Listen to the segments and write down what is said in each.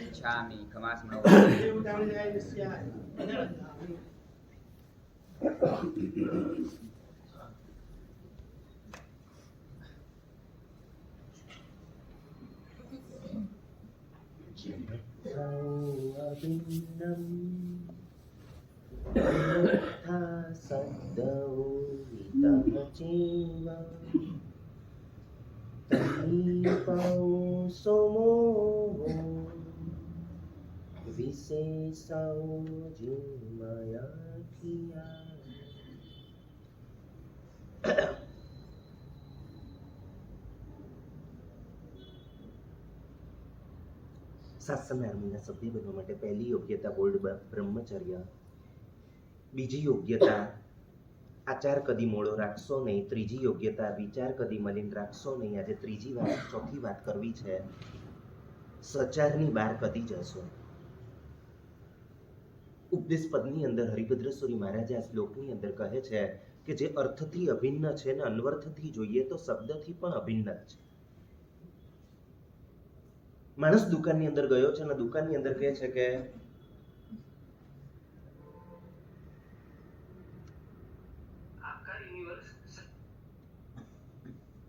इच्छामि खमास्मि શાસ્ત્રના આર્મીના સભ્ય બનવા માટે પહેલી યોગ્યતા બોલ્ડ બ્રહ્મચર્ય, બીજી યોગ્યતા આચાર કદી મોડો રાખશો નહીં, ત્રીજી યોગ્યતા વિચાર કદી મલિન રાખશો નહીં. આજે ચોથી વાત કરવી છે, સચારની બહાર કદી જશો. ઉપદેશ પદની અંદર હરિભદ્રેશ્વરી મહારાજ આ શ્લોકની અંદર કહે છે કે જે અર્થથી અભિન્ન છે ને અન્વર્થથી જોઈએ તો શબ્દથી પણ અભિન્ન જ છે. માણસ દુકાનની અંદર ગયો છે અને દુકાનની અંદર કહે છે કે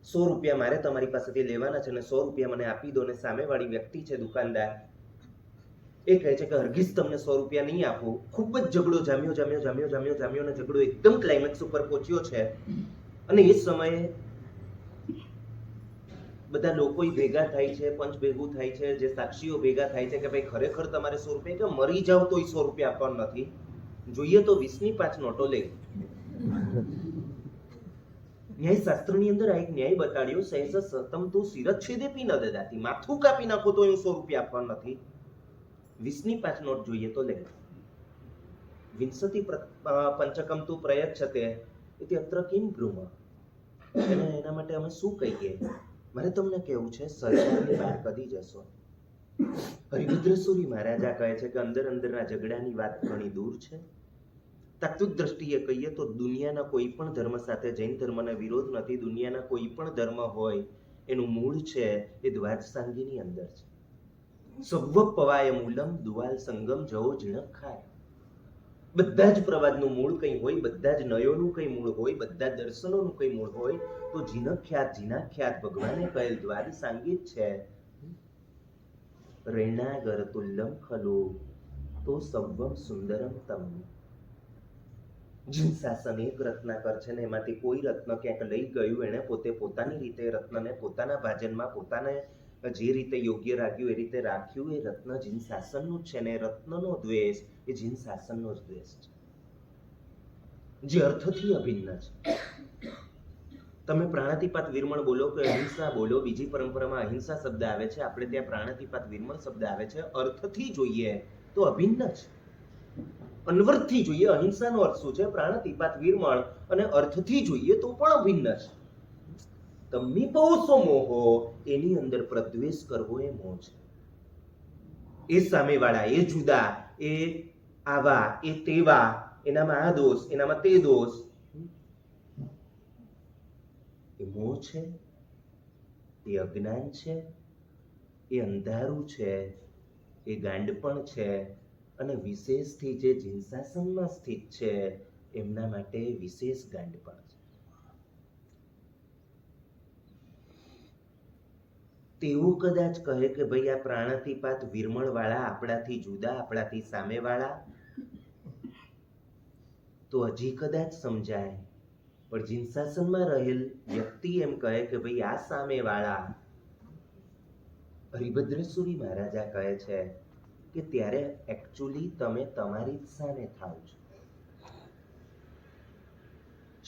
₹100 મારે તમારી પાસેથી લેવાના છે અને ₹100 મને આપી દો. ને સામેવાળી વ્યક્તિ છે દુકાનદાર, એ કહે છે કે હરગીઝ તમને ₹100 નહીં આપું. ખૂબ જ ઝઘડો જામ્યો ને ઝઘડો એકદમ ક્લાઇમેક્સ ઉપર પહોંચ્યો છે. અને એ સમયે બધા લોકો ભેગા થાય છે, પંચ ભેગું થાય છે, જે સાક્ષીઓ ભેગા થાય છે કે ભાઈ ખરેખર તમારે ₹100 કે મરી જાવ તોય ₹100 આપવા નથી, જોઈએ તો 20ની 5 નોટો લે. ન્યાયશાસ્ત્રની અંદર આ એક ન્યાય બતાડ્યો, સહેસ સતમ તું શિરચ્છેદેપી ન દદાતી, માથું કાપી નાખો તો હું ₹100 આપવા નથી, 20ની 5 નોટ જોઈએ તો લે. વિંશતિ પંચકમ તું પ્રયચ્છતે ઇતિ અત્ર કિમ બ્રૂમઃ. એના માટે અમે શું કહીએ? મારે તમને કેવું છે, સચારની બહાર કદી જશો. હરિભદ્રેશ્વરી મહારાજા કહે છે કે અંદરના ઝઘડાની વાત ઘણી દૂર છે. તાત્વિક દ્રષ્ટિએ કહીએ તો દુનિયાના કોઈ પણ ધર્મ સાથે જૈન ધર્મને વિરોધ નથી. દુનિયાના કોઈ પણ ધર્મ હોય એનું મૂળ છે એ દ્વાદશાંગીની અંદર છે. સવ્વ પવાય મૂલમ દુવાલ સંગમ જવો ઝીણક ખાય. બધા જ પ્રવાદનું મૂળ કંઈ હોય, બધા જ નયોનું કંઈ મૂળ હોય, બધા દર્શનોનું કંઈ મૂળ હોય તો જીનાખ્યાત ભગવાને કહેલ દ્વાદશાંગી જ છે. રૈણાગર તુલ્યમ ખલુ તો સવ્વમ સુંદરમ તમ. જીન શાસન એક રત્નાકર છે ને એમાંથી કોઈ રત્ન ક્યાંક લઈ ગયું, એને પોતે પોતાની રીતે રત્નને પોતાના ભાજનમાં પોતાને જે રીતે યોગ્ય રાખ્યું એ રીતે રાખ્યું. એ રત્ન જીન શાસનનું જ છે ને રત્નનો દ્વેષ એ જીન શાસનનો જ દ્વેષ છે, જે અર્થથી અભિન્ન છે. તમે પ્રાણાતિપાત વિરમણ બોલો કે અહિંસા બોલો, બીજી પરંપરામાં અહિંસા શબ્દ આવે છે, આપણે ત્યાં પ્રાણાતિપાત વિરમણ શબ્દ આવે છે. અર્થથી જોઈએ તો અભિન્ન છે, અન્વર્થથી જોઈએ અહિંસાનો અર્થ શું છે, પ્રાણાતિપાત વિરમણ, અને અર્થથી જોઈએ તો પણ અભિન્ન છે. તમે પૌસો મોહો, એની અંદર પ્રદ્વેષ કરવો એ મોહ છે. એ સામેવાળા, એ જુદા, એ આવા, એ તેવા, એનામાં આ દોષ, એનામાં તે દોષ, એ મોહ છે, એ અજ્ઞાન છે, એ અંધારું છે, એ ગાંડપણ છે. અને વિશેષથી જે જીનશાસનમાં સ્થિત છે એમના માટે વિશેષ ગાંડપણ છે. તેવું કદાચ કહે કે ભાઈ આ પ્રાણાતિપાત વિરમણ વાળા આપણાથી જુદા, આપણાથી સામેવાળા, તો હજી કદાચ સમજાય. પણ જીનશાસનમાં રહેલ વ્યક્તિ એમ કહે કે ભાઈ આ સામેવાળા, હરિભદ્રેશ્વરી મહારાજા કહે છે કે ત્યારે એકચ્યુઅલી તમે તમારી જ સામે થાવ છો.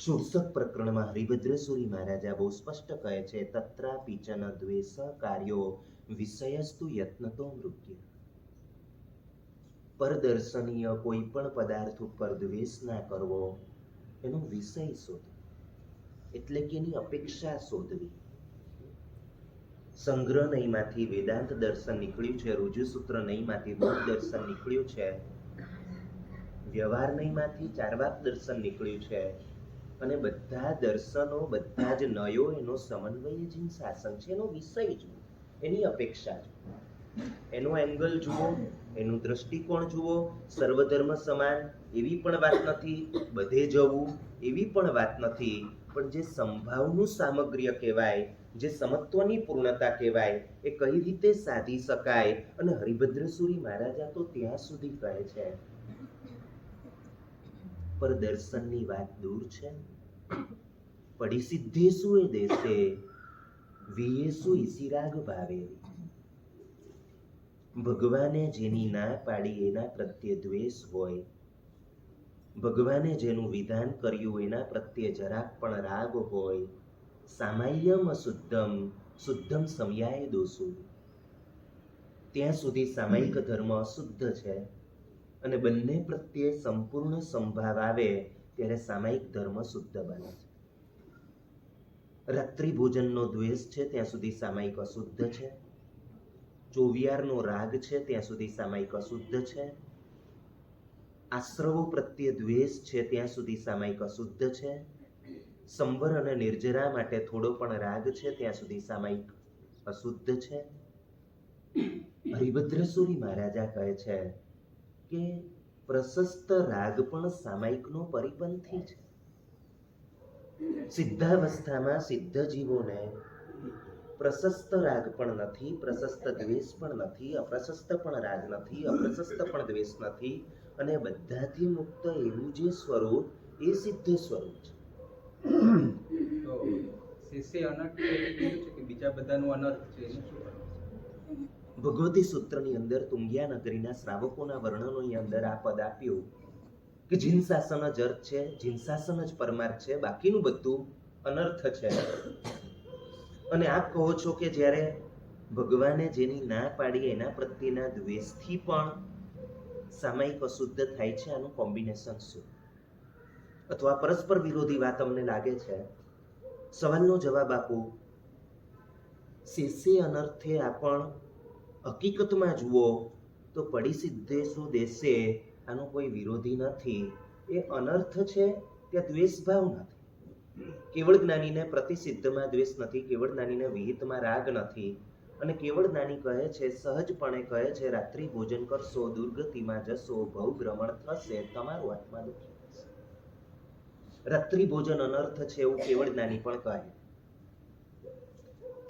ષોડશક પ્રકરણમાં હરિભદ્રેશ્વરી મહારાજા બહુ સ્પષ્ટ કહે છે, તત્રાપી ચ ન દ્વેષ કાર્યો વિષયસ્તુ યત્નતો મૃત્યુ. પરદર્શનીય કોઈ પણ પદાર્થ ઉપર દ્વેષ ના કરવો, એનો વિષય શોધવો, એટલે કે એની અપેક્ષા શોધવી. સંગ્રહ નહીમાંથી વેદાંત દર્શન નીકળ્યું છે, રુજુસૂત્ર નહીમાંથી બૌદ્ધ દર્શન નીકળ્યું છે, વ્યવહાર નહીમાંથી ચારવાક દર્શન નીકળ્યું છે. અને બધા દર્શનો, બધા જ નયો એનો સમન્વય જીન શાસન છે. એનો વિષય જુઓ, એની અપેક્ષા જુઓ, એનો એંગલ જુઓ, એનું દ્રષ્ટિકોણ જુઓ. સર્વધર્મ સમાન એવી પણ વાત નથી, બધે જવું એવી પણ વાત નથી, પણ જે સંભાવનું સામગ્ર્ય કહેવાય, જે સમત્વની પૂર્ણતા કહેવાય, એ કઈ રીતે સાધી શકાય. અને હરિભદ્રસુરી મહારાજા તો ત્યાં સુધી કહે છે, પર દર્શનની વાત દૂર છે, પડી સિદ્ધે શું એ દેશે, વિયે શું ઈસી રાગ ભાવે. ભગવાને જેની ના પાડી એના પ્રત્યે દ્વેષ હોય, ભગવાને જેનું વિધાન કર્યું એના પ્રત્યે જરાક પણ રાગ હોય, સામાયમ શુદ્ધમ શુદ્ધમ સમયાય દોષુ, ત્યાં સુધી સામાયિક ધર્મ અશુદ્ધ છે. અને બંને પ્રત્યે સંપૂર્ણ સંભાવ આવે ત્યારે સામાયિક ધર્મ શુદ્ધ બને છે. રાત્રિ ભોજનનો દ્વેષ છે ત્યાં સુધી સામાયિક અશુદ્ધ છે. ચોવિયારનો રાગ છે ત્યાં સુધી સામાયિક અશુદ્ધ છે. આશ્રવો પ્રત્યે દ્વેષ છે ત્યાં સુધી સામાયિક અશુદ્ધ છે. સંવર અને નિર્જરા માટે થોડો પણ રાગ છે ત્યાં સુધી સામાયિક અશુદ્ધ છે. હરિભદ્રસુરી મહારાજા કહે છે કે પ્રશસ્ત રાગ પણ સામાયિકનો પરિપંથી છે. સિદ્ધાવસ્થામાં સિદ્ધ જીવોને પ્રશસ્ત રાગ પણ નથી, પ્રશસ્ત દ્વેષ પણ નથી, અપ્રશસ્ત પણ રાગ નથી, અપ્રશસ્ત પણ દ્વેષ નથી, અને બધાથી મુક્ત એવું જે સ્વરૂપ એ સિદ્ધ સ્વરૂપ છે. તો શિષ્ય અનર્થ કીધું છે કે બીજા બધાનું અનર્થ છે, એનું શું કરવું? ભગવતી સૂત્રની અંદર તુંગ્યા નગરીના શ્રાવકોના વર્ણનોની અંદર આ પદ આપ્યું કે જીન શાસન જ અર્થ છે, જીન શાસન જ પરમાર્થ છે, બાકીનું બધું અનર્થ છે. અને આપ કહો છો કે જ્યારે ભગવાને જેની ના પાડી એના પ્રત્યેના દ્વેષથી પણ સામાયિક અશુદ્ધ થાય છે, આનું કોમ્બિનેશન શું? અથવા પરસ્પર વિરોધી વાત અમને લાગે છે. સવાલનો જવાબ આપો. શેષે અનર્થે આપણ હકીકતમાં જુઓ તો પડી સિદ્ધે શું દેશે, આનો કોઈ વિરોધી નથી. એ અનર્થ છે, ત્યાં દ્વેષ ભાવ નથી. કેવળ જ્ઞાનીને પ્રતિસિદ્ધમાં દ્વેષ નથી, કેવળ જ્ઞાનીને વિહિતમાં રાગ નથી. અને કેવળ જ્ઞાની કહે છે, સહજપણે કહે છે, રાત્રિ ભોજન કરશો, દુર્ગતિમાં જશો, ભવ ભ્રમણ થશે, તમારું આત્મા દુઃખી થશે. રાત્રિ ભોજન અનર્થ છે એવું કેવળ જ્ઞાની પણ કહે.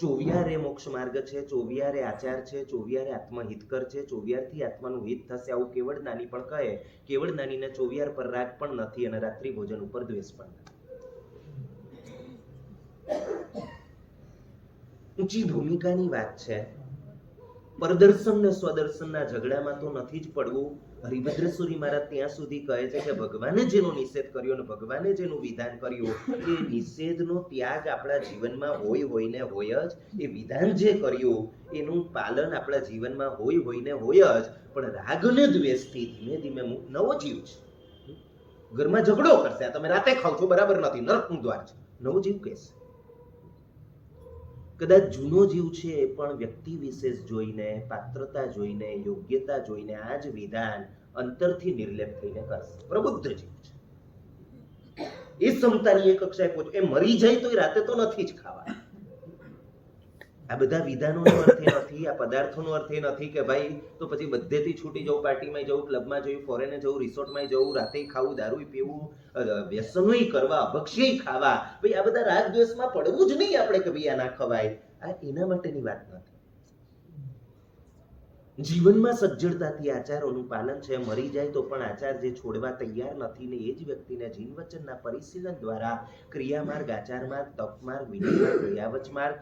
ચોવિયારે મોક્ષ માર્ગ છે, ચોવિયારે આચાર છે, ચોવિયારે આત્મહિતકર છે, ચોવિયારથી આત્માનું હિત થશે, આવું કેવળ જ્ઞાની પણ કહે. કેવળ જ્ઞાનીને ચોવિયાર પર રાગ પણ નથી અને રાત્રિ ભોજન ઉપર દ્વેષ પણ નથી. ઊંચી ભૂમિકાની વાત છે. પરદર્શન ને સ્વદર્શનના ઝઘડામાં તો નથી જ પડવું. હરિભદ્રસુરી મહારાજ ત્યાં સુધી કહે છે કે ભગવાને જેનો નિષેધ કર્યો અને ભગવાને જેનું વિધાન કર્યું એ નિષેધનો ત્યાગ આપણા જીવનમાં હોય ને હોય જ. એ વિધાન જે કર્યું એનું પાલન આપણા જીવનમાં હોય ને હોય જ. પણ રાગ ને દ્વેષથી ધીમે ધીમે નવો જીવ છે, ઘરમાં ઝઘડો કરશે, આ તમે રાતે ખાવ છો બરાબર નથી, નરકનું દ્વાર છે, નવો જીવ કહેશે. કદાચ જૂનો જીવ છે એ પણ વ્યક્તિ વિશેષ જોઈને, પાત્રતા જોઈને, યોગ્યતા જોઈને આ જ વિધાન અંતરથી નિર્લેપ થઈને કરશે. પ્રબુદ્ધ જીવ છે, એ ક્ષમતાની એક કક્ષાએ પહોંચે. એ મરી જાય તો રાતે તો નથી જ ખાવા. આ બધા વિધાનોનો અર્થ એ નથી, આ પદાર્થોનો અર્થ એ નથી કે ભાઈ તો પછી બધેથી છૂટી જવું, પાર્ટીમાં જવું, ક્લબમાં જવું, ફોરેને જવું, રિસોર્ટમાં જવું, રાતે ખાવું, દારૂ પીવું, વ્યસનોય કરવા, અભક્ષ્ય ખાવા. ભાઈ આ બધા રાગ દ્વેષમાં પડવું જ નહીં આપણે કે ભાઈ આ ના ખવાય. આ એના માટેની વાત નથી. જીવનમાં સજ્જડતાથી આચારોનું પાલન છે. મરી જાય તો પણ આચાર જે છોડવા તૈયાર નથી ને એ જ વ્યક્તિને જીન વચનના પરિશીલન દ્વારા ક્રિયામાર્ગ, આચાર માર્ગ, તપ માર્ગ, વિનય માર્ગ, ક્રિયાવચ માર્ગ,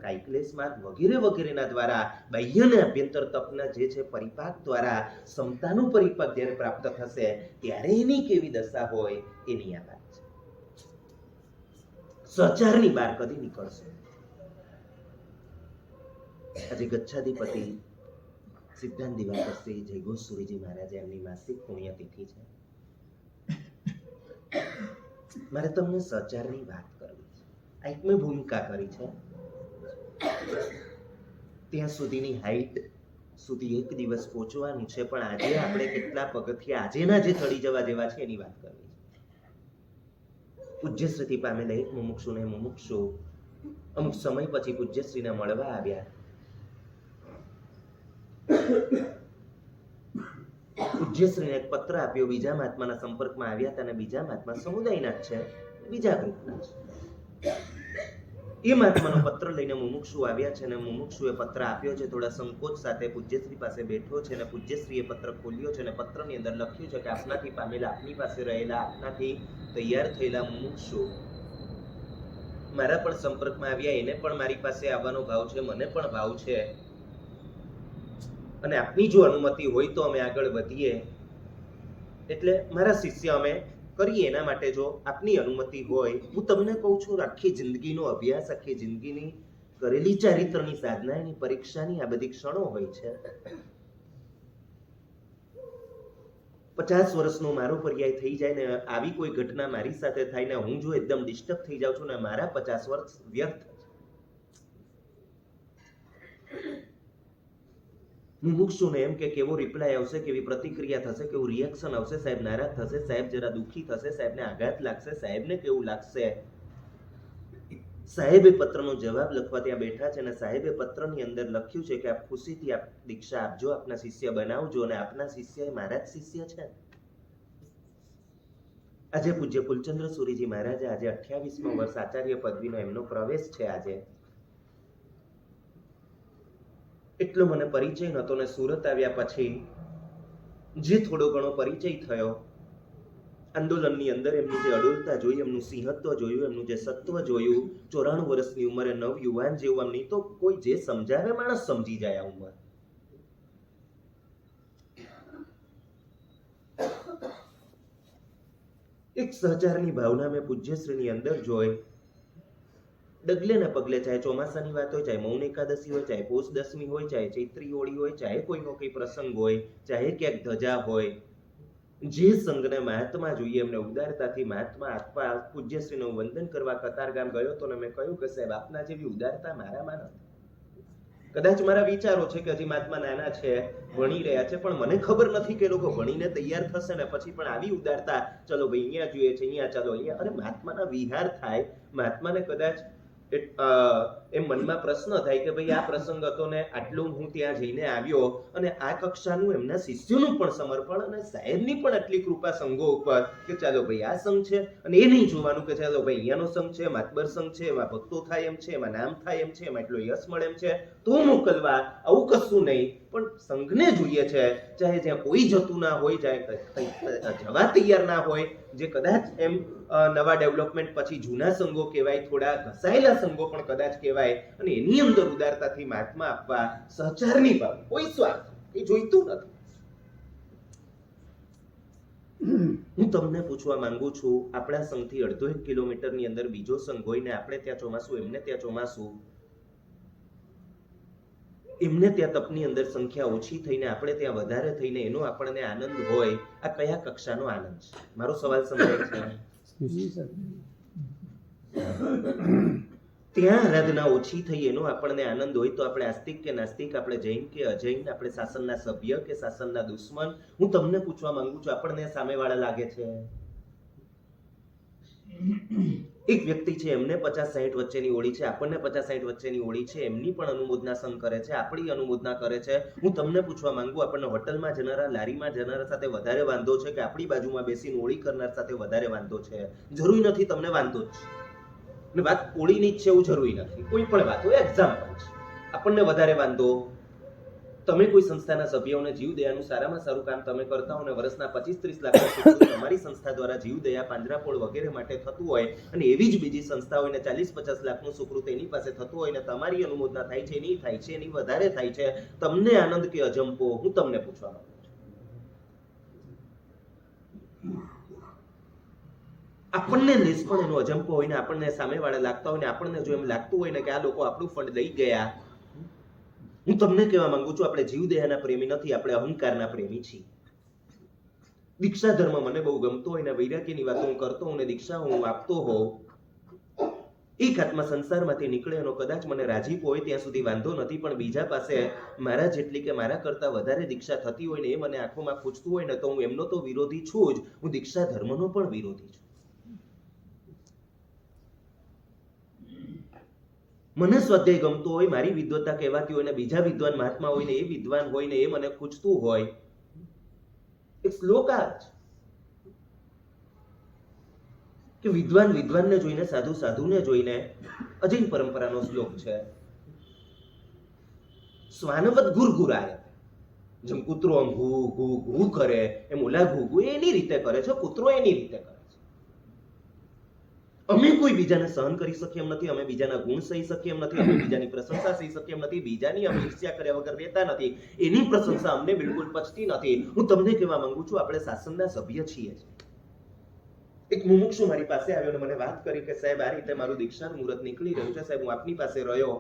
કાયક્લેશ માર્ગ વગેરે વગેરેના દ્વારા બાહ્ય અને આભ્યંતર તપના જે છે પરિપાક દ્વારા ક્ષમતાનું પરિપાક જ્યારે પ્રાપ્ત થશે ત્યારે એની કેવી દશા હોય એની આ વાત છે. સચારની બહાર કદી નીકળશે. આજે ગચ્છાધિપતિ સિદ્ધાંત દિવાકર શ્રી જયઘોષસુરીજી મહારાજ એમની માસિક પુણ્યતિથિ છે. મારે તમને સચારની વાત કરવી છે. આ એક મેં ભૂમિકા કરી છે. ત્યાં સુધીની હાઈટ સુધી એક દિવસ પહોંચવાનું છે, પણ આજે આપણે કેટલા પગથિયા આજેના જે ચડી જવા જેવા છે એની વાત કરવી છે. પૂજ્યશ્રીથી પામેલા એક મુમુક્ષુને મુમુક્ષુ અમુક સમય પછી પૂજ્યશ્રીને મળવા આવ્યા. પૂજ્યશ્રીને એક પત્ર આપ્યો. બીજા મહાત્માના સંપર્કમાં આવ્યા હતા અને બીજા મહાત્મા સમુદાયના જ છે, બીજા ગ્રુપના છે. એ મહાત્માનો પત્ર લઈને મુમુક્ષુ આવ્યા છે અને મુમુક્ષુએ પત્ર આપ્યો છે. થોડા સંકોચ સાથે પૂજ્યશ્રી પાસે બેઠો છે અને પૂજ્યશ્રીએ પત્ર ખોલ્યો છે અને પત્રની અંદર લખ્યું છે કે આપનાથી પામેલા, આપની પાસે રહેલા, આપનાથી તૈયાર થયેલા મુમુક્ષુ મારા પણ સંપર્કમાં આવ્યા. એને પણ મારી પાસે આવવાનો ભાવ છે, મને પણ ભાવ છે, અને આપની જો અનુમતિ હોય તો અમે આગળ વધીએ. એટલે મારા શિષ્ય અમે કરીએ. એના માટે જો આપની અનુમતિ હોય, હું તમને કહું છું, આખી જિંદગીનો અભ્યાસ, આખી જિંદગીની કરેલી ચારિત્રની સાધના, એની પરીક્ષાની આ બધી ક્ષણો હોય છે. 50 વર્ષનો મારો પર્યાય થઈ જાય ને આવી કોઈ ઘટના મારી સાથે થાય ને હું જો એકદમ ડિસ્ટર્બ થઈ જાઉં છું ને મારા 50 વર્ષ વ્યર્થ. મુમુક્ષુને એમ કે કેવો રિપ્લાય આવશે, કેવી પ્રતિક્રિયા થશે, કેવું રિએક્શન આવશે. સાહેબ નારાજ થશે, સાહેબ જરા દુઃખી થશે, સાહેબને આઘાત લાગશે, સાહેબને કેવું લાગશે. સાહેબે પત્રનો જવાબ લખવા ત્યાં બેઠા છે અને સાહેબે પત્રની અંદર લખ્યું છે કે આપ ખુશીથી આપ દીક્ષા આપજો, આપના શિષ્ય બનાવજો. અને આપના શિષ્ય એ મારા જ શિષ્ય છે. આજે પૂજ્ય ફૂલચંદ્ર સુરીજી મહારાજે આજે 28મા વર્ષ આચાર્ય પદવીનો એમનો પ્રવેશ છે. આજે એટલો મને પરિચય નહોતો ને સુરત આવ્યા પછી જે થોડો ઘણો પરિચય થયો, આંદોલનની અંદર એમની જે અડોલતા જોઈ, એમનું સિંહત્વ જોયું, એમનું જે સત્વ જોયું. 94 વર્ષની ઉંમરે નવ યુવાન જેવું, આમ નહીં તો કોઈ જે સમજાવે માણસ સમજી જાય આ ઉંમર. એક સહચારની ભાવના મેં પૂજ્યશ્રીની અંદર જોઈ. ડગલે ને પગલે, ચાહે ચોમાસાની વાત હોય, ચાહે મૌન એકાદશી હોય, ચાહે પોષ દસમી હોય, ચાહે ચૈત્રી હોળી હોય, ચાહે કોઈનો કઈ પ્રસંગ હોય, ચાહે ક્યાંક ધજા હોય, જે સંઘને મહાત્મા જોઈએ એમને ઉદારતાથી મહાત્મા આપવા પૂજ્યશ્રીનું વંદન કરવા કતારગામ ગયો તો ને મેં કહ્યું કે સાહેબ આપના જેવી ઉદારતા મારામાં નથી. કદાચ મારા વિચારો છે કે હજી મહાત્મા નાના છે, ભણી રહ્યા છે, પણ મને ખબર નથી કે લોકો ભણીને તૈયાર થશે ને પછી પણ આવી ઉદારતા, ચલો ભાઈ અહીંયા જોઈએ છે, અહીંયા ચાલો અહીંયા. અરે મહાત્માના વિહાર થાય, મહાત્માને કદાચ એમ મનમાં પ્રશ્ન થાય કે ભાઈ આ પ્રસંગ હતો ને આટલું હું ત્યાં જઈને આવ્યો અને આ કક્ષાનું એમના શિષ્યોનું પણ સમર્પણ અને સાહેબની પણ આટલી કૃપા સંઘો ઉપર કે ચાલો ભાઈ આ સંઘ છે. અને એ નહીં જોવાનું કે ચાલો ભાઈ અહીંયાનો સંઘ છે, માતબર સંઘ છે, એમાં ભક્તો થાય એમ છે, એમાં નામ થાય એમ છે, એમાં એટલો યશ મળે એમ છે તો મોકલવા, આવું કશું નહીં. પણ સંઘને જોઈએ છે, ચાહે જ્યાં કોઈ જતું ના હોય, ચાહે જવા તૈયાર ના હોય, જે કદાચ એમ નવા ડેવલપમેન્ટ પછી જૂના સંઘો કહેવાય, થોડા ઘસાયેલા સંઘો પણ કદાચ કહેવાય, અને એની અંદર ઉદારતાથી મહાત્મા આપવા, સહચારની ભાવ, કોઈ સ્વાર્થ એ જોઈતું નથી. હું તમને પૂછવા માંગુ છું, આપણા સંઘથી 1.5 કિલોમીટરની અંદર બીજો સંઘ હોય ને આપણે ત્યાં ચોમાસું, એમને ત્યાં ચોમાસું, એમને ત્યાં તપની અંદર સંખ્યા ઓછી થઈને આપણે ત્યાં વધારે થઈને એનો આપણને આનંદ હોય, આ કયા કક્ષાનો આનંદ છે? મારો સવાલ સમજાય છે? ત્યાં આરાધના ઓછી થઈ એનો આપણને આનંદ હોય તો આપણે આસ્તિક કે નાસ્તિક, આપણે જૈન કે અજૈન, આપણે શાસનના સભ્ય કે શાસનના દુશ્મન, હું તમને પૂછવા માંગુ છું, આપણને સામેવાળા લાગે છે? એક વ્યક્તિ છે, એમને 50-60 વચ્ચેની ઓળી છે, આપણને 50-60 વચ્ચેની ઓળી છે, એમની પણ અનુમોદના સંઘ કરે છે, આપણી અનુમોદના કરે છે. હું તમને પૂછવા માંગુ, આપણને હોટલમાં જનારા, લારીમાં જનારા સાથે વધારે વાંધો છે કે આપણી બાજુમાં બેસીને ઓળી કરનાર સાથે વધારે વાંધો છે? જરૂરી નથી તમને વાંધો જ છે, ને વાત ઓળીની જ છે એવું જરૂરી નથી. કોઈ પણ વાત હોય, એક્ઝામ્પલ છે, આપણને વધારે વાંધો. તમે કોઈ સંસ્થાના સભ્યોને જીવદયાનું સારામાં સારું કામ તમે કરતા હો ને વર્ષના 25-30 લાખ તમારી સંસ્થા દ્વારા જીવદયા, પાંજરાપોળ વગેરે માટે થતું હોય, અને એવી જ બીજી સંસ્થા હોય ને 40-50 લાખનું સુકૃત એની પાસે થતું હોય ને તમારી અનુમોદના થાય છે, એની થાય છે, એની વધારે થાય છે, તમને આનંદ કે અજંપો? હું તમને પૂછવા માંગુ છું. આપણને નિષ્ફળ એનો અજંપો હોય ને આપણને સામેવાળા લાગતા હોય ને આપણને જો એમ લાગતું હોય ને કે આ લોકો આપણું ફંડ લઈ ગયા, હું તમને કહેવા માંગુ છું, આપણે જીવદયાના પ્રેમી નથી, આપણે અહંકારના પ્રેમી છીએ. દીક્ષા ધર્મ મને બહુ ગમતો હોય ને વૈરાગ્યની વાતો હું કરતો હોઉં ને દીક્ષા હું આપતો હોઉં, એક આત્મા સંસારમાંથી નીકળે એનો કદાચ મને રાજીપો હોય ત્યાં સુધી વાંધો નથી, પણ બીજા પાસે મારા જેટલી કે મારા કરતા વધારે દીક્ષા થતી હોય ને એ મને આંખોમાં ખૂંચતું હોય ને તો હું એમનો તો વિરોધી છું જ, હું દીક્ષા ધર્મનો પણ વિરોધી છું. મને સ્વાધ્યાય ગમતો હોય, મારી વિદ્વત્તા કહેવાતી હોય ને બીજા વિદ્વાન મહાત્મા હોય ને એ વિદ્વાન હોય ને એ મને ખૂંચતું હોય, એક શ્લોક આ જ કે વિદ્વાન વિદ્વાનને જોઈને, સાધુ સાધુને જોઈને, અજૈન પરંપરાનો શ્લોક છે, શ્વાનવત ગુરગુરાય. જેમ કૂતરો આમ ઘૂ ઘૂ ઘૂ કરે એમ ઓલા ઘૂ ઘૂ એની રીતે કરે છે, કૂતરો એની રીતે કરે છે. અમે કોઈ બીજાને સહન કરી શકીએ એમ નથી, અમે બીજાના ગુણ સહી શકીએ એમ નથી, અમે બીજાની પ્રશંસા સહી શકીએ એમ નથી, બીજાની અમે ઈર્ષ્યા કર્યા વગર રહેતા નથી, એની પ્રશંસા અમને બિલકુલ પચતી નથી. હું તમને કહેવા માંગુ છું, આપણે શાસનના સભ્ય છીએ. એક મુમુક્ષુ મારી પાસે આવ્યો અને મને વાત કરી કે સાહેબ આ રીતે મારું દીક્ષાનું મુહૂર્ત નીકળી રહ્યું છે, સાહેબ હું આપની પાસે રહ્યો,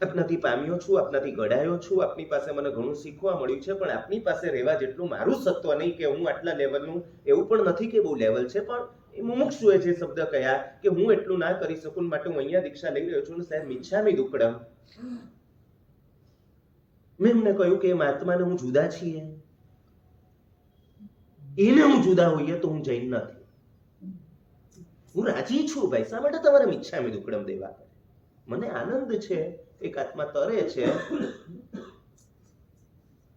આપનાથી પામ્યો છું, આપનાથી ઘડાયો છું, આપની પાસે મને ઘણું શીખવા મળ્યું છે, પણ આપની પાસે રહેવા જેટલું મારું સત્વ નહીં કે હું આટલા લેવલનું, એવું પણ નથી કે બહુ લેવલ છે, પણ એ મુમુક્ષુએ જે શબ્દ કહ્યા કે હું એટલું ના કરી શકું માટે હું અહીંયા દીક્ષા લઈ રહ્યો છું, સાહેબ મિચ્છામિ દુક્કડમ. મેં એમને કહ્યું કે એ મહાત્માને હું જુદા છીએ, એને હું જુદા હોઈએ તો હું જૈન નથી. હું રાજી છું ભાઈ, શા માટે તમારે મિચ્છામિ દુક્કડમ દેવા? મને આનંદ છે, એક આત્મા તરે છે.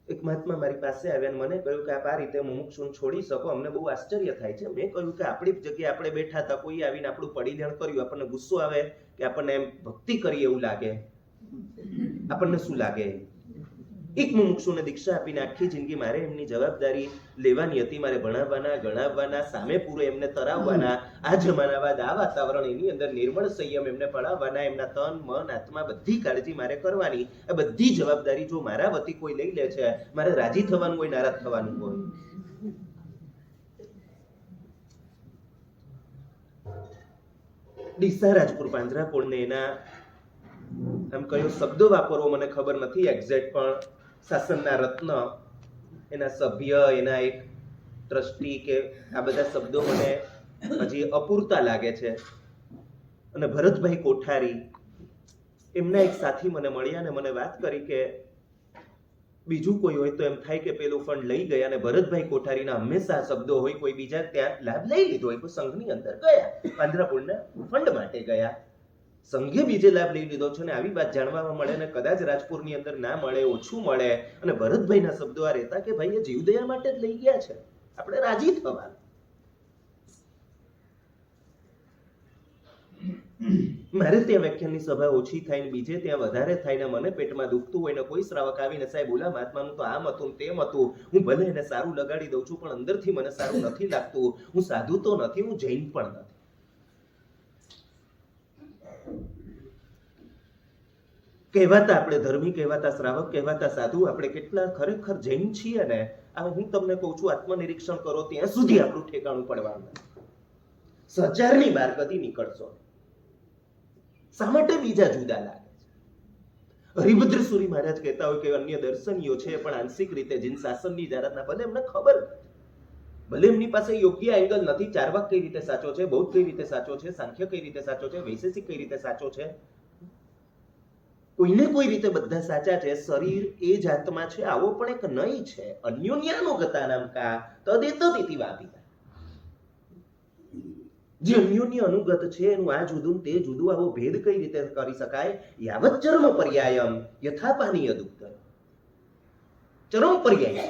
એક મહાત્મા મારી પાસે આવ્યા અને મને કહ્યું કે આપ આ રીતે મુમુક્ષુને છોડી શકો, અમને બહુ આશ્ચર્ય થાય છે. મેં કહ્યું કે આપણી જગ્યાએ આપણે બેઠા હતા, કોઈ આવીને આપણું પડીલેણ કર્યું, આપણને ગુસ્સો આવે કે આપણને એમ ભક્તિ કરી એવું લાગે, આપણને શું લાગે? એક મુમુક્ષુને દીક્ષા આપીને આખી જિંદગી મારે એમની જવાબદારી લેવાની હતી, મારે ભણાવવાના, ગણાવવાના, સામે પૂરો એમને તરાવવાના, આ જમાના બાદ આ વાતાવરણ, એની અંદર નિર્મળ સંયમ એમને પડાવવાના, એમના તન મન આત્મા બધી કાળજી મારે કરવાની. આ બધી જવાબદારી જો મારા વતી કોઈ લઈ લે છે, મારે રાજી થવાનું હોય, નારાજ થવાનું હોય. ડીસા રાજપુર પાંજરાપોળ ને એના આમ કયો શબ્દો વાપરવો મને ખબર નથી એક્ઝેક્ટ, પણ શાસનના રત્ન, એના સભ્ય, એના એક ટ્રસ્ટી કે આ બધા શબ્દો મને હજી અપૂરતા લાગે છે. અને ભરતભાઈ કોઠારી એમના એક સાથી મને મળ્યા અને મને વાત કરી કે બીજું કોઈ હોય તો એમ થાય કે પેલું ફંડ લઈ ગયા, અને ભરતભાઈ કોઠારીના હંમેશા શબ્દો હોય, કોઈ બીજા ત્યાં લાભ લઈ લીધો હોય, કોઈ સંઘની અંદર ગયા, પાંજરાપોળના ફંડ માટે ગયા, સંઘે બીજે લાભ લઈ લીધો છે, ને આવી વાત જાણવા મળે ને કદાચ રાજપુરની અંદર ના મળે, ઓછું મળે, અને ભરતભાઈના શબ્દો આ રહેતા કે ભાઈ એ જીવદયા માટે જ લઈ ગયા છે, આપણે રાજી થવાનું. મારે ત્યાં વ્યાખ્યાનની સભા ઓછી થાય ને બીજે ત્યાં વધારે થાય ને મને પેટમાં દુખતું હોય ને કોઈ શ્રાવક આવીને સાહેબ ઓલા મહાત્માનું તો આમ હતું તેમ હતું, હું ભલે એને સારું લગાડી દઉં છું પણ અંદરથી મને સારું નથી લાગતું, હું સાધુ તો નથી, હું જૈન પણ નથી. કહેવાતા આપણે ધર્મી, કહેવાતા શ્રાવક, કહેવાતા સાધુ, આપણે કેટલા ખરેખર જૈન છીએ ને, આ હું તમને કહું છું, આત્મનિરીક્ષણ કરો ત્યાં સુધી આપણું ઠેકાણું પડવાનું. સચારની બહાર કદી નીકળશો. શા માટે બીજા જુદા લાગે છે? હરિભદ્ર સુરી મહારાજ કહેતા હોય કે અન્ય દર્શનીયો છે પણ આંશિક રીતે જીન શાસનની જાહેરાતના, ભલે એમને ખબર, ભલે એમની પાસે યોગ્ય એંગલ નથી, ચારવાક કઈ રીતે સાચો છે, બૌદ્ધ કઈ રીતે સાચો છે, સાંખ્ય કઈ રીતે સાચો છે, વૈશેષિક કઈ રીતે સાચો છે, કોઈને કોઈ રીતે બધા સાચા છે. શરીર એ જ આત્મા છે, આવો પણ એક નય છે. અન્યોન્યાનુગતા નામ કા તદેતદિતિ વાપિતા. જે અન્યોન્ય અનુગત છે એનું આ જુદું તે જુદું, આવો ભેદ કઈ રીતે કરી શકાય? યાવત ચર્મ પર્યાયમ યથા પાનીય દુગ્ધ. ચરમ પર્યાય,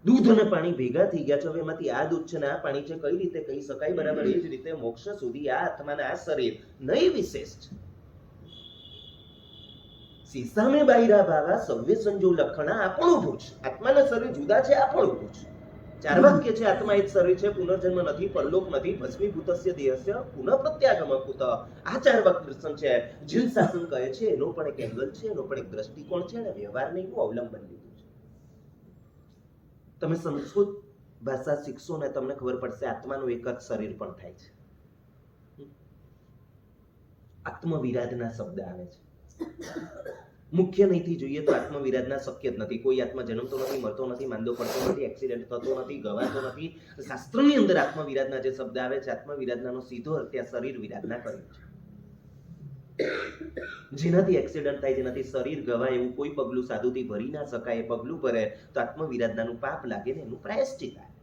દૂધ અને પાણી ભેગા થઈ ગયા છે, હવે એમાંથી આ દૂધ છે ને આ પાણી છે, કઈ રીતે કહી શકાય? બરાબર એ જ રીતે મોક્ષ સુધી આ આત્માના આ શરીર નય વિશેષ છે. સીસામે બાયરા ભાવા સવ્ય સંજો લખણા આપણું ભૂજ. આત્માના શરીર જુદા છે, આપણું ભૂજ. ચાર વાક્ય છે, આત્મા એક શરીર છે, પુનર્જન્મ નથી, પરલોક નથી, ભસ્મીભૂતસ્ય દેહસ્ય પુનઃ પ્રત્યાગમ કુત. આ ચાર વાક્ય દર્શન છે. જીન શાસન કહે છે એનો પણ એક એંગલ છે, એનો પણ એક દ્રષ્ટિકોણ છે, અને વ્યવહારને એનું અવલંબન લીધું છે. તમે સંસ્કૃત ભાષા શીખશો ને તમને ખબર પડશે આત્માનું એક જ શરીર પણ થાય છે. આત્મવિરાધના શબ્દ આવે છે. મુખ્ય નહીંથી જોઈએ તો આત્મવિરાધના શક્ય જ નથી. કોઈ આત્મા જન્મતો નથી, મરતો નથી, માંદો પડતો નથી, એક્સિડન્ટ થતો નથી, ગવાતો નથી. શાસ્ત્રની અંદર આત્મવિરાધના જે શબ્દ આવે છે, આત્મવિરાધનાનો સીધો અર્થ ત્યાં શરીર વિરાધના કર્યું છે. જેનાથી એક્સિડન્ટ થાય, જેનાથી શરીર ગવાય એવું કોઈ પગલું સાધુથી ભરી ના શકાય. એ પગલું ભરે તો આત્મવિરાધનાનું પાપ લાગે ને એનું પ્રાયશ્ચિત થાય.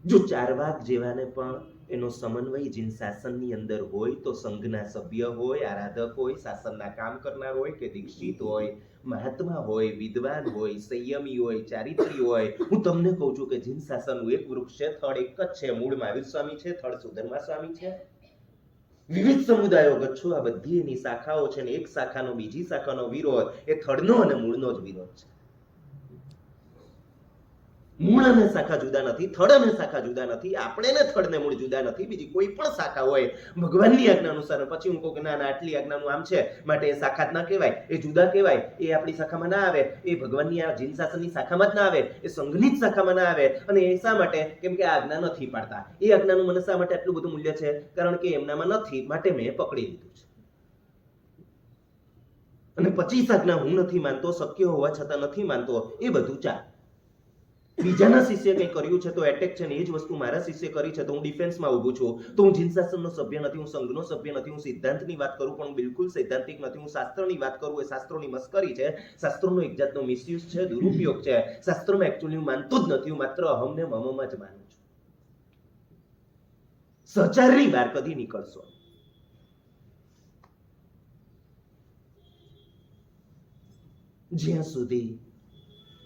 જો ચારવાક જેવાને પણ એનો સમન્વય જીન શાસનની અંદર હોય તો સંઘના સભ્ય હોય, આરાધક હોય, શાસનના કામ કરનાર હોય કે દીક્ષિત હોય, મહાત્મા હોય, વિદ્વાન હોય, સંયમી હોય, ચારિત્રી હોય. હું તમને કહું છું કે જીન શાસનનું એક વૃક્ષ છે, થડ એક જ છે, મૂળ મહાવીર સ્વામી છે, થડ સુધર્મા સ્વામી છે. વિવિધ સમુદાયો ગચ્છો આ બધી એની શાખાઓ છે, ને એક શાખાનો બીજી શાખાનો વિરોધ એ થડનો અને મૂળનો જ વિરોધ છે. મૂળ અને શાખા જુદા નથી, થડ અને શાખા જુદા નથી, આપણે ને થડ ને મૂળ જુદા નથી. બીજી કોઈ પણ શાખા હોય ભગવાનની આજ્ઞા અનુસાર, પછી હું કહું કે ના આટલી આજ્ઞાનું આમ છે માટે એ શાખા જ ના કહેવાય, એ જુદા કહેવાય, એ આપણી શાખામાં ના આવે, એ ભગવાનની આ જીન શાસનની શાખામાં જ ના આવે, એ સંઘની જ શાખામાં ના આવે. અને એ શા માટે? કેમ કે આ આજ્ઞા નથી પાડતા. એ આજ્ઞાનું મને શા માટે આટલું બધું મૂલ્ય છે? કારણ કે એમનામાં નથી, માટે મેં પકડી લીધું છે. અને 25 આજ્ઞા હું નથી માનતો, શક્ય હોવા છતાં નથી માનતો, એ બધું ચાલ. બીજાના શિષ્ય કંઈ કર્યું છે તો એટેક છે, ને એ જ વસ્તુ મારા શિષ્ય કરી છે તો હું ડિફેન્સમાં ઊભું છું. તો હું જીન શાસનનો સભ્ય નથી, હું સંઘનો સભ્ય નથી, હું સિદ્ધાંતની વાત કરું પણ બિલકુલ સૈદ્ધાંતિક નથી, હું શાસ્ત્રની વાત કરું એ શાસ્ત્રોની મસ્કરી છે, શાસ્ત્રોનો એક જાતનો મિસયુઝ છે, દુરુપયોગ છે. શાસ્ત્રોમાં એકચ્યુઅલી હું માનતો જ નથી, હું માત્ર અહમને મમમાં જ માનું છું. સહચારની બહાર કદી નીકળશો. જ્યાં સુધી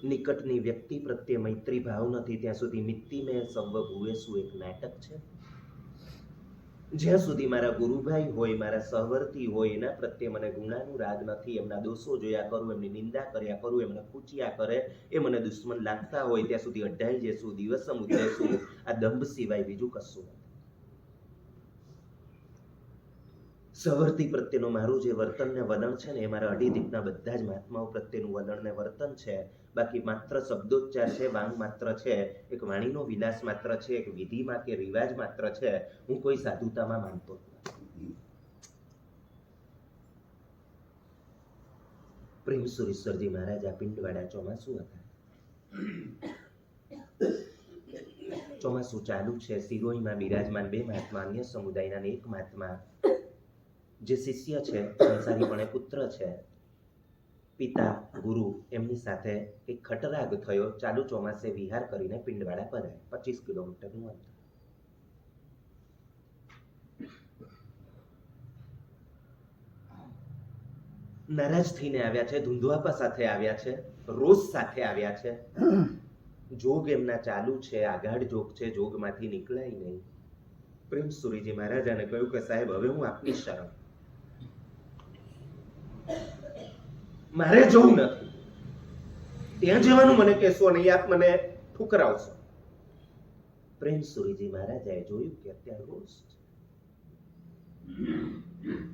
નિકટની વ્યક્તિ પ્રત્યે મૈત્રી ભાવ નથી ત્યાં સુધી મિત્તિ મેં સર્વ ભુવેસુ એક નાટક છે. જ્યાં સુધી મારા ગુરુભાઈ હોય, મારા સહવર્તી હોય, એના પ્રત્યે મને ગુણાનુરાગ નથી, એમના દોષો જોયા કરું, એમની નિંદા કર્યા કરું, એમને ખૂચ્યા કરે, એ મને દુશ્મન લાગતા હોય ત્યાં સુધી અઢાઈ જઈશું, દિવસ ઉજેશું. આ દંભ સિવાય બીજું કશું નથી. સહવર્તી પ્રત્યેનું મારું જે વર્તન ને વલણ છે ને એ મારા અઢી દીપના બધા જ મહાત્માઓ પ્રત્યેનું વલણ ને વર્તન છે. બાકી માત્ર શબ્દોચ્ચાર છે, વાંગ માત્ર છે, એક વાણીનો વિલાસ માત્ર છે, એક વિધિમાં કે રિવાજ માત્ર છે. હું કોઈ સાધુતામાં માનતો જ નથી. પ્રેમ સુરેશ્વરજી મહારાજ આ પિંડવાડા ચોમાસું હતા. ચોમાસું ચાલુ છે, સિરોહીમાં બિરાજમાન બે મહાત્મા, અન્ય સમુદાયના એક મહાત્મા, જે શિષ્ય છે, સંસારીપણે પુત્ર છે, પિતા ગુરુ, એમની સાથે એક ખટરાગ થયો. ચાલુ ચોમાસે વિહાર કરીને પિંડવાડા પધાર્યા. 25 કિલોમીટરનું અંતર. નારાજ થઈને આવ્યા છે, ધુંધવાપા સાથે આવ્યા છે, રોષ સાથે આવ્યા છે. જોગ એમના ચાલુ છે, આગાઢ જોગ છે, જોગમાંથી નીકળાય નહીં. પ્રેમ સુરીજી મહારાજાને કહ્યું કે સાહેબ હવે હું આપની શરણ, મારે જવું નથી, ત્યાં જવાનું મને કહેશો નહીં, આપ મને ઠુકરાવશો. પ્રેમ સુરીજી મહારાજાએ જોયું કે અત્યારે રોષ છે.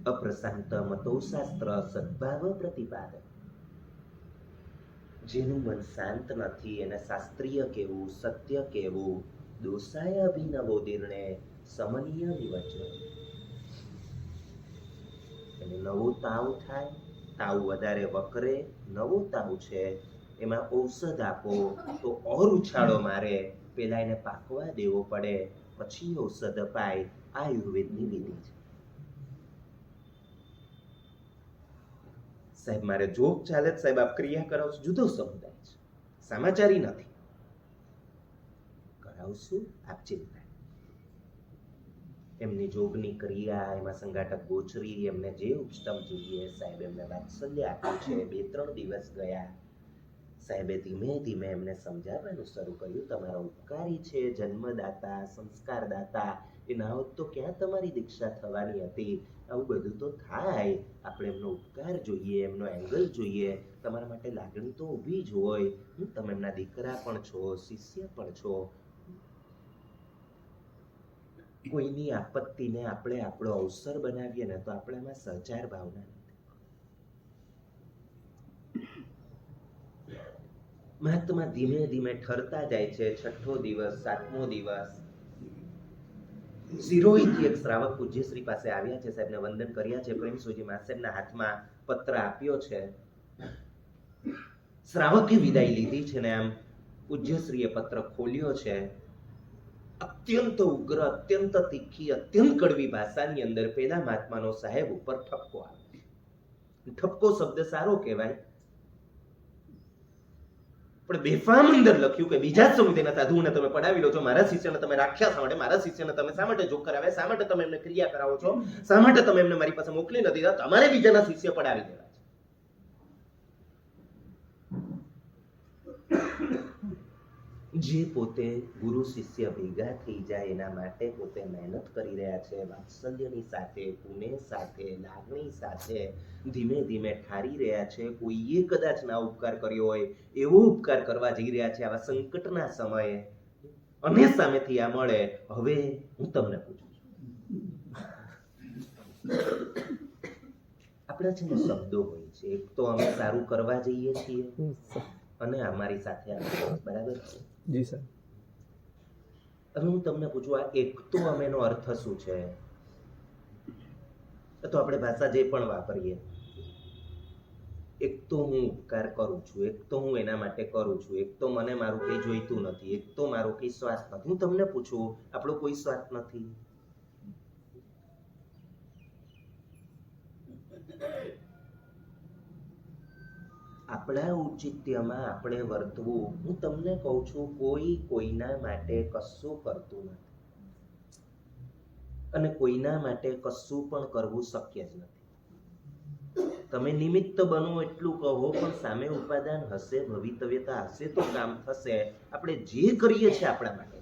અપ્રશાંત મતો શાસ્ત્ર સદભાવ પ્રતિપાદક. જેનું મન શાંત નથી એને શાસ્ત્રીય કેવું, સત્ય કેવું, દોષાય અભિનવો નિર્ણય સમનીય વિવચન. એટલે નવો તાવ થાય, તાવ વધારે વકરે, નવો તાવ છે એમાં ઔષધ આપો તો ઓર ઉછાળો મારે, પેલા એને પાકવા દેવો પડે પછી ઔષધ અપાય. આ આયુર્વેદની વિધિ છે. સાહેબ મારે જોગ ચાલે જ સાહેબ, આપ ક્રિયા કરાવશો. જુદો સમુદાય છે, સમાચારી નથી. કરાવશું, આપ ચિંતા. એમની જોગની ક્રિયા, એમાં સંગાટક ગોચરી, એમને જે ઉચ્ચતમ જોઈએ સાહેબ એમને વાત્સલ્ય આપ્યું છે. 2-3 દિવસ ગયા. સાહેબે ધીમે ધીમે એમને સમજાવવાનું શરૂ કર્યું. તમારો ઉપકારી છે, જન્મદાતા, સંસ્કારદાતા, એ ના હોત તો ક્યાં તમારી દીક્ષા થવાની હતી. આવું બધું તો થાય, આપણે એમનો ઉપકાર જોઈએ, એમનો એંગલ જોઈએ. તમારા માટે લાગણી તો ઊભી જ હોય. તમે એમના દીકરા પણ છો, શિષ્ય પણ છો. કોઈની આપત્તિને આપણે આપણો અવસર બનાવીએ ને તો આપણે એમાં સહચાર ભાવના નથી. મહાત્મા ધીમે ધીમે ઠરતા જાય છે. 6થો દિવસ, 7મો દિવસ, સિરોહીથી એક શ્રાવક પૂજ્યશ્રી પાસે આવ્યા છે. સાહેબને વંદન કર્યા છે. પ્રેમ સુજી સાહેબના હાથમાં પત્ર આપ્યો છે. શ્રાવકે વિદાય લીધી છે ને આમ પૂજ્યશ્રીએ પત્ર ખોલ્યો છે. અત્યંત ઉગ્ર, અત્યંત તીખી, અત્યંત કડવી ભાષાની અંદર પેલા મહાત્માનો સાહેબ ઉપર ઠપકો આવે. ઠપકો શબ્દ સારો કહેવાય, પણ બેફામ અંદર લખ્યું કે બીજા જ સમુદાયના સાધુઓને તમે પડાવી લો છો, મારા શિષ્યને તમે રાખ્યા શા માટે, મારા શિષ્યને તમે શા માટે જોગ કરાવ્યા, શા માટે તમે એમને ક્રિયા કરાવો છો, શા માટે તમે એમને મારી પાસે મોકલી નથી દીધા, તમારે બીજાના શિષ્ય પડાવી દેવા છે. જે પોતે ગુરુ શિષ્ય ભેગા થઈ જાય એના માટે પોતે મહેનત કરી રહ્યા છે, વાત્સલ્યની સાથે, પુણ્ય સાથે, લાગણી સાથે ધીમે ધીમે ઠારી રહ્યા છે. કોઈએ કદાચ ના ઉપકાર કર્યો હોય એવો ઉપકાર કરવા જઈ રહ્યા છે આવા સંકટના સમયે, અને સામેથી આ મળે. હવે હું તમને પૂછું છું, આપણા છે ને શબ્દો હોય છે, એક તો અમે સારું કરવા જઈએ છીએ અને અમારી સાથે આવે, બરાબર છે? જી સર. હવે હું તમને પૂછું, આ એક તો અમેનો અર્થ શું છે? તો આપણે ભાષા જે પણ વાપરીએ, એક તો હું ઉપકાર કરું છું, એક તો હું એના માટે કરું છું, એક તો મને મારું કંઈ જોઈતું નથી, એક તો મારો કંઈ સ્વાર્થ નથી. હું તમને પૂછું, આપણો કોઈ સ્વાર્થ નથી? આપણા ઔચિત્યમાં આપણે વર્તવું. હું તમને કહું છું, કોઈ કોઈના માટે કશું કરતું નથી અને કોઈના માટે કશું પણ કરવું શક્ય જ નથી. તમે નિમિત્ત બનો એટલું કહો, પણ સામે ઉપાદાન હશે, ભવિતવ્યતા હશે તો કામ થશે. આપણે જે કરીએ છીએ આપણા માટે.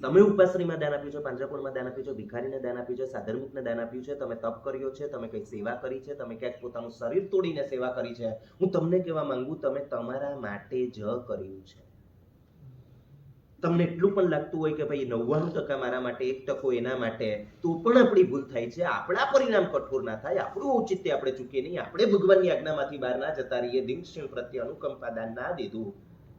તમે ઉપાશ્રીમાં દાન આપ્યું છે, પાંજરાપોળમાં દાન આપ્યું છે, ભિખારીને દાન આપ્યું છે, સાધર્મિકને દાન આપ્યું છે, તમે તપ કર્યો છે, તમે કંઈક સેવા કરી છે, તમે ક્યાંક પોતાનું શરીર તોડીને સેવા કરી છે. હું તમને કહેવા માંગુ, તમે તમારા માટે જ કર્યું છે. તમને એટલું પણ લાગતું હોય કે ભાઈ 99% મારા માટે, 1% એના માટે, તો પણ આપણી ભૂલ થાય છે. આપણા પરિણામ કઠોર ના થાય, આપણું ઔચિત્ય આપણે ચૂકીએ નહીં, આપણે ભગવાનની આજ્ઞામાંથી બહાર ના જતા રહીએ, દિનશીલ પ્રત્યે અનુકંપા દાન ના દીધું,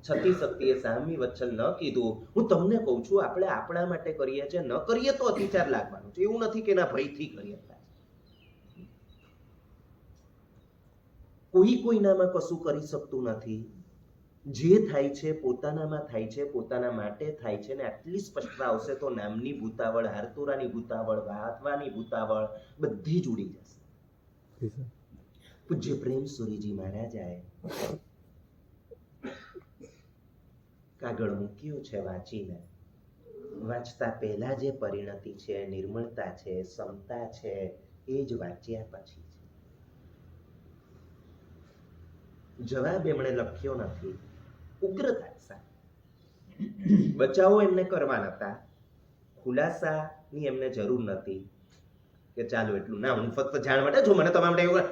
છતી શક્તિએ સામી વચ્ચલ ન કીધું. હું તમને કહું છું, આપણે આપણા માટે કરીએ છીએ, ન કરીએ તો અતિચાર લાગવાનું છે. એવું નથી કે એના ભયથી કરીએ. કોઈ કોઈનામાં કશું કરી શકતું નથી. જે થાય છે પોતાનામાં થાય છે, પોતાના માટે થાય છે. ને આટલી સ્પષ્ટતા આવશે તો નામની ભૂતાવળ, હારતુરાની ભૂતાવળ, વાહવાની ભૂતાવળ બધી જ ઉડી જશે. પૂજ્ય પ્રેમ સુરીજી મહારાજાએ કાગળ મૂક્યું છે વાંચીને. વાંચતા પહેલા જે પરિણતિ છે, નિર્મળતા છે, સમતા છે, એ જ વાંચ્યા પછી છે. જવાબ એમણે લખ્યો નથી. ઉગ્રતા સાથે બચાવો એમને કરવા નતા, ખુલાસાની એમને જરૂર નથી કે ચાલો એટલું ના, હું ફક્ત જાણ માટે છું, મને તમારા માટે એવું,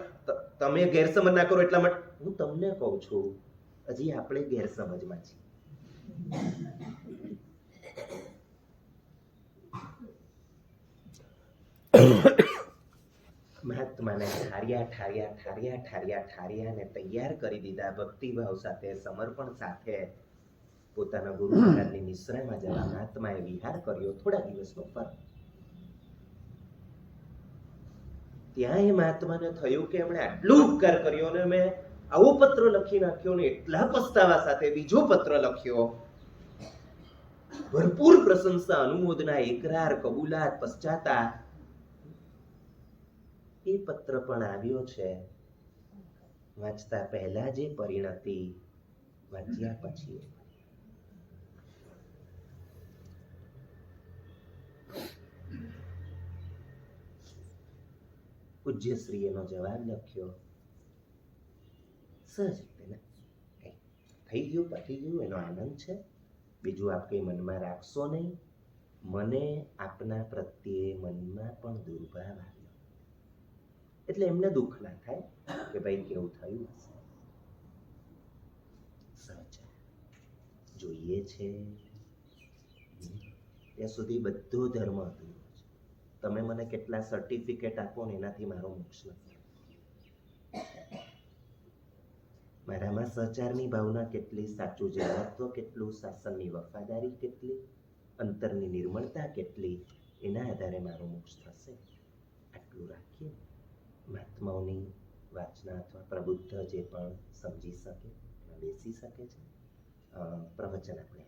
તમે ગેરસમજ ના કરો એટલા માટે. હું તમને કહું છું, હજી આપણે ગેરસમજમાં છીએ. મહાત્માને ઠાર્યા ને તૈયાર કરી દીધા. ભક્તિભાવ સાથે, સમર્પણ સાથે પોતાના ગુરુ મહારાજની નિશ્રામાં જવા મહાત્માએ વિહાર કર્યો. થોડા દિવસનો ફરક. ત્યાં એ મહાત્માને થયું કે એમણે આટલો ઉપકાર કર્યો અને મેં આવો પત્ર લખી નાખ્યો ને એટલા પસ્તાવા સાથે બીજો પત્ર લખ્યો. ભરપૂર પ્રશંસા, અનુમોદના, એકરાર, કબૂલાત, પશ્ચાતાપ. એ પત્ર પણ આવ્યો છે વાંચતા પહેલા જે પરિણતિ, વાંચ્યા પછી. પૂજ્યશ્રી એનો જવાબ લખ્યો. સહજ રીતે થઈ ગયું, પતી ગયું, એનો આનંદ છે. બીજું આપ કંઈ મનમાં રાખશો નહીં. મને આપના પ્રત્યે મનમાં પણ દુર્ભાવ આવ્યો. એટલે એમને દુઃખ ના થાય કે ભાઈ કેવું થયું હશે. સહજ જોઈએ છે ત્યાં સુધી બધો ધર્મ અધૂરો છે. તમે મને કેટલા સર્ટિફિકેટ આપો ને એનાથી મારો મોક્ષ નથી. મારામાં સહચારની ભાવના કેટલી, સાચું જવાબત્વ કેટલું, શાસનની વફાદારી કેટલી, અંતરની નિર્મળતા કેટલી, એના આધારે મારો મોક્ષ થશે. આટલું રાખીએ. મહાત્માઓની વાચના અથવા પ્રબુદ્ધ જે પણ સમજી શકે, બેસી શકે છે. પ્રવચન આપણે